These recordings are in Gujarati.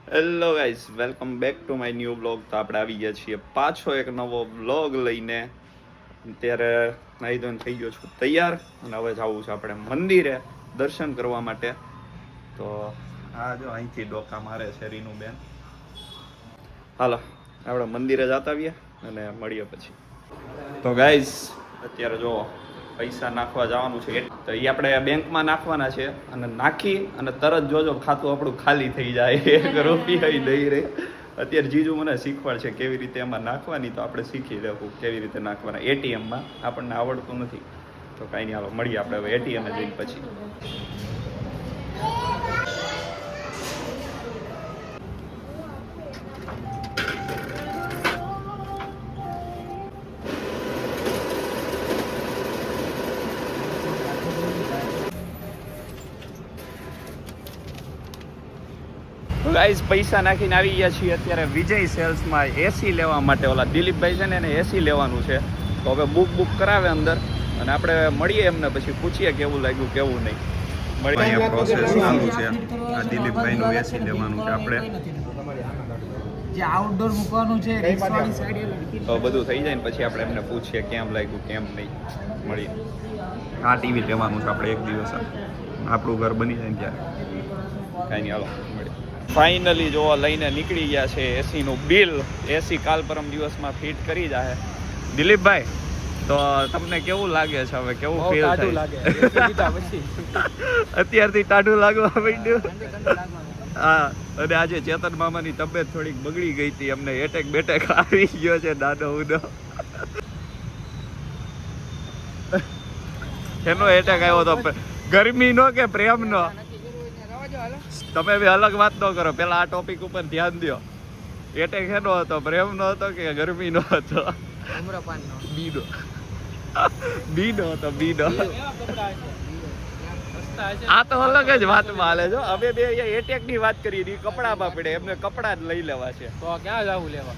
Hello guys, welcome back to my new blog. તો આપણે આવી ગયા છીએ પાછો એક નવો બ્લોગ લઈને. અત્યારે નાહી ધોઈને થઈ ગયો છું તૈયાર અને હવે જવું છે આપણે મંદિરે દર્શન કરવા માટે. તો આ જો અહીંથી ડોકા મારે છે રીનુબેન. હાલો આપણે મંદિરે જતા આવીએ અને મળીએ પછી. તો ગાઈઝ અત્યારે જો પૈસા નાખવા જવાનું છે તો એ આપણે બેંકમાં નાખવાના છે અને નાખી અને તરત જોજો ખાતું આપણું ખાલી થઈ જાય. 1 રૂપિયા નહીં રહે. અત્યારે જીજુ મને શીખવાડ છે કેવી રીતે એમાં નાખવાની, તો આપણે શીખી લેવું કેવી રીતે નાખવાના. એટીએમમાં આપણને આવડતું નથી તો કાંઈ નહીં, હાલો મળીએ આપણે હવે એટીએમે જઈને પછી. ગાઈઝ પૈસા નાખીને આવી ગયા છીએ અત્યારે વિજય સેલ્સમાં એસી લેવા માટે. ઓલા દિલીપભાઈ છે ને એને એસી લેવાનું છે, તો હવે બુક કરાવે અંદર અને આપણે મળીએ એમને પછી પૂછીએ કેવું લાગ્યું કેવું નહીં. અહીંયા પ્રોસેસ ચાલુ છે. આ દિલીપભાઈનું એસી લેવાનું છે આપણે. જે આઉટડોર મૂકવાનું છે રીક્ષાની સાઈડ તો બધું થઈ જાય ને પછી આપણે એમને પૂછીએ કેમ લાગ્યું કેમ નહીં. મળીએ. આ ટીવી લેવાનું છે આપણે એક દિવસ, આપણું ઘર બની જાય ને ત્યારે. કાંઈ નહીં, હાલો મળીએ. ફાઇનલી જોવા લઈને નીકળી ગયા છે એસીનું બિલ. એસી કાલ પરમ દિવસમાં ફિટ કરી જાય. દિલીપભાઈ, તો તમને કેવું લાગે છે હવે? કેવું ફીલ થાય? અત્યારથી ટાઢું લાગવા માંડ્યું. હા, અને આજે ચેતન મામાની તબિયત થોડીક બગડી ગઈ હતી, એમને એટેક બેટેક આવી ગયો છે દાદો ઉદો. એનો એટેક આવ્યો તો ગરમીનો કે પ્રેમનો? તમે બી અલગ વાત ન કરો, પેલા આ ટોપિક ઉપર ધ્યાન દો. એટેક એનો હતો, પ્રેમનો હતો કે ગરમીનો હતો? બીનો હતો, બીનો. આ તો અલગ જ વાતમાં હાલે છો. અમે બે એટેક ની વાત કરી હતી, કપડામાં પડે એમને કપડા જ લઈ લેવા છે. તો ક્યાં જવું લેવા?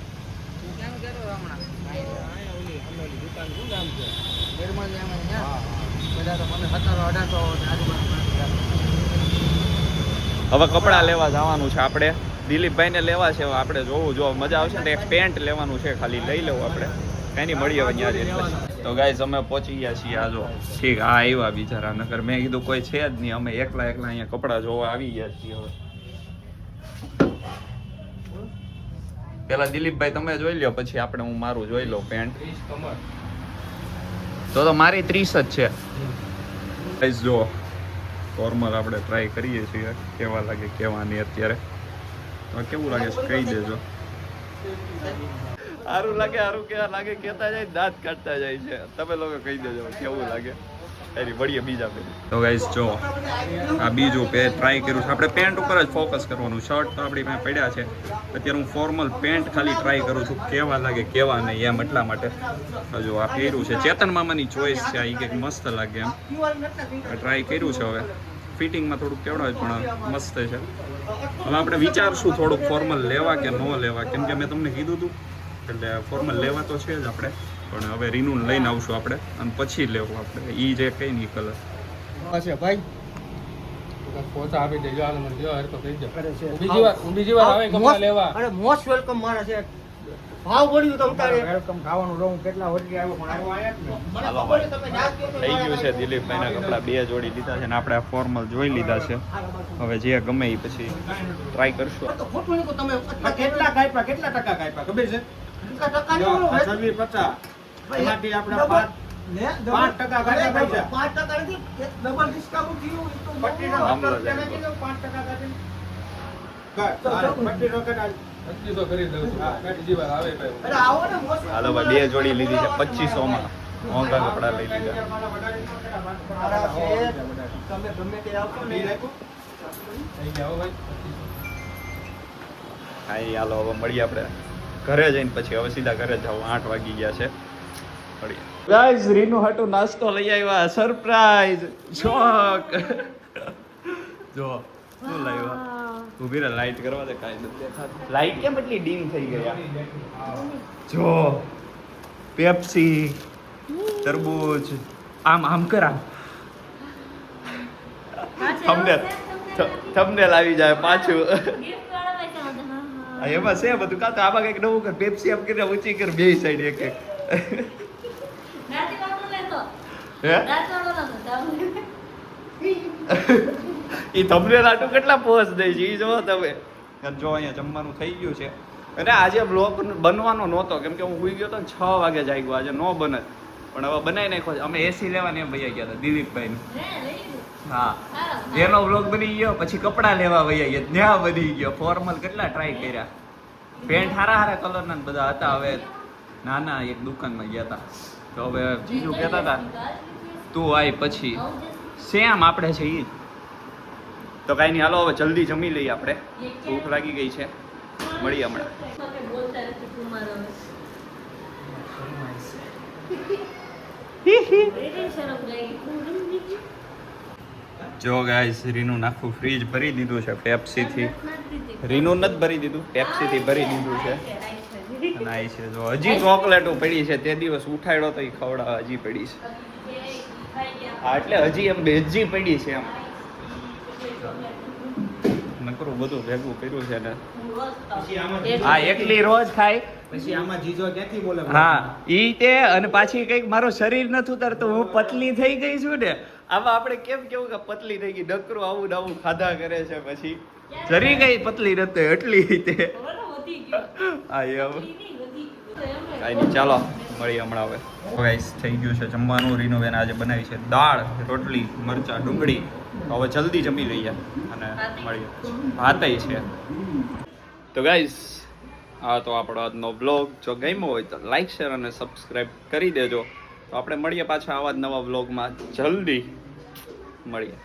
હવે કપડાં લેવા જવાનું છે આપણે. દિલીપભાઈને લેવા છે, આપણે જોવું જો મજા આવશે ને. એક પેન્ટ લેવાનું છે, ખાલી લઈ લેવું આપણે. કઈ નહીં, મળીએ હવે ત્યાં જઈને. તો ગાઈઝ અમે પહોંચી ગયા છીએ. આ જો ઠીક આ આવ્યા બિચારા, નકર મેં કીધું કોઈ છે જ નહીં. અમે એકલા અહીંયા કપડાં જોવા આવી ગયા છીએ. હવે પેલા દિલીપભાઈ તમે જોઈ લો, પછી આપણે હું મારું જોઈ લઉં પેન્ટ. તો મારી 30 જ છે. ગાઈઝ જો ફોર્મલ આપણે ટ્રાય કરીએ છીએ, કેવા લાગે કેવા નહીં. અત્યારે કેવું લાગે છે કહી દેજો. સારું લાગે, સારું કેવા લાગે કહેતા જાય, દાંત કાઢતા જાય છે. તમે લોકો કહી દેજો કેવું લાગે. એની વળીએ બીજા પે. તો ગાઈઝ જો આ બીજું ટ્રાય કર્યું છે. આપણે પેન્ટ ઉપર જ ફોકસ કરવાનું. શર્ટ તો આપણી પાસે પડ્યા છે. અત્યારે હું ફોર્મલ પેન્ટ ખાલી ટ્રાય કરું છું, કેવા લાગે કેવા નહીં એમ. એટલા માટે હજુ આ પહેર્યું છે. ચેતન મામાની ચોઈસ છે, આ કંઈક મસ્ત લાગે એમ. ટ્રાય કર્યું છે. હવે ફિટિંગમાં થોડુંક કેવડાવે પણ મસ્ત છે. હવે આપણે વિચારશું થોડુંક ફોર્મલ લેવા કે ન લેવા, કેમ કે મેં તમને કીધું હતું એટલે ફોર્મલ લેવા તો છે જ આપણે, પણ હવે રીનું લઈને આવશું આપણે અને પછી લેવું આપણે. એ જે કઈ નહીં કલર છે ભાઈ, પોતા આપી દેજો. હાલ મને જો હર તો કહી દે. બીજી વાર આવે કપડા લેવા. અરે મોસ્ટ વેલકમ મારા છે. ભાવ પડ્યું તમ તારે વેલકમ ખાવાનું રહું. કેટલા વડકી આવ્યો પણ આવ્યો આયા જ ને. મને ખબર છે તમે યાદ કર્યો. થઈ ગયું છે. દિલીપભાઈના કપડા 2 જોડી લીધા છે ને આપણે આ ફોર્મલ જોઈ લીધા છે. હવે જે ગમે એ પછી ટ્રાય કરશું. તો ખોટું નહીં. તમે કેટલા કાપ્યા, કેટલા ટકા કાપ્યા ખબર છે? ટકા નહીં, 50 એમાંથી આપણે 5% કાપ્યા પૈસા. 5% નથી, ડબલ ડિસ્કાઉન્ટ થયું. તો 25% કરી દઉં છું. બીજી વાર આવે અરે આવો ને. હાલો ભાઈ 2 જોડી લીધી છે 2500 માં. મોંઘા કપડા લઈ લીધા. તમે ગમે તે આવશો ને થઈ જાઓ ભાઈ. હા હાલો હવે મળીએ આપણે ઘરે જઈને પછી. હવે સીધા ઘરે જાવ, 8 વાગી ગયા છે. મળીએ. ગાઈઝ રીનુ હાટુ નાસ્તો લઈ આવ્યા. સરપ્રાઈઝ શોક. જો શું લાવ્યા? ઉભી રહે, લાઈટ કરવા દે. કાંઈ નથી દેખાતું. લાઈટ કેમ એટલી ડીમ થઈ ગઈ? જો પેપ્સી, તરબૂચ. આમ કર, આમ થંબનેલ આવી જાય પાછું. આ એમાં છે બધું. કાં તો આમાં કંઈક નવું કર, પેપ્સી આમ કરીને ઊંચી કર, બે સાઈડ એક એક. હે ઈ તમને લાટુ કેટલા પોસ્ટ દે છે ઈ જો તમે. જો અહીંયા જમવાનું થઈ ગયું છે. અને આજે બ્લોગ બનવાનો નહોતો, કેમ કે હું સુઈ ગયો તો ને 6 વાગે જાગ્યો. આજે નો બને, પણ હવે બનાવી નાખ્યો છે. અમે એસી લેવાની એમ વૈયા ગયા હતા દિલીપભાઈ. હા, એનો બ્લોગ બની ગયો. પછી કપડા લેવા વૈયા ગયા, ત્યાં બની ગયો. ફોર્મલ કેટલા ટ્રાય કર્યા, પેન્ટ હારા હારા કલરના ને બધા હતા. હવે નાના એક દુકાનમાં ગયા હતા, તો હવે જીજુ કહેતા હતા તું આય પછી સેમ આપણે છે ઈ. તો કાંઈ નહીં, હાલો હવે જલ્દી જમી લઈએ આપણે, ભૂખ લાગી ગઈ છે. મળીએ હમણાં. જો ગાઈસ, રીનું આખું ફ્રીજ ભરી દીધું છે પેપ્સી થી. રીનું નથી ભરી દીધું, પેપ્સી થી ભરી દીધું છે. અને આ છે જો હજી ચોકલેટો પડી છે, તે દિવસ ઉઠાડ્યો તો એ ખવડાવવા હજી પડી છે. હા, એટલે હજી એમ બેજી પડી છે એમ. નકરું બધું ભેગું કર્યું છે ને. હા, એકલી રોજ ખાય પછી આમાં જીજો ક્યાંથી બોલે? હા, ઈ તે. અને પાછી કઈક મારું શરીર નથી ઉતરતું, હું પતલી થઈ ગઈ છું ને. આમાં આપણે કેમ કેવું કે પતલી થઈ ગઈ, ડકરું આવું ને આવું ખાધા કરે છે, પછી જરી ગઈ પતલી નથી એટલી તે. હા, એમ કાંઈ નહીં, ચાલો મળીએ હમણાં. હવે ગાઈસ થઈ ગયું છે જમવાનું. રીનુબેન આજે બનાવી છે દાળ, રોટલી, મરચા, ડુંગળી. હવે જલ્દી જમી લઈએ અને મળીએ. ભાતય છે. તો ગાઈસ, હા, તો આપણો આજનો બ્લોગ જો ગમ્યો હોય તો લાઈક, શેર અને સબસ્ક્રાઈબ કરી દેજો. તો આપણે મળીએ પાછા આવા જ નવા બ્લોગમાં. જલ્દી મળીએ.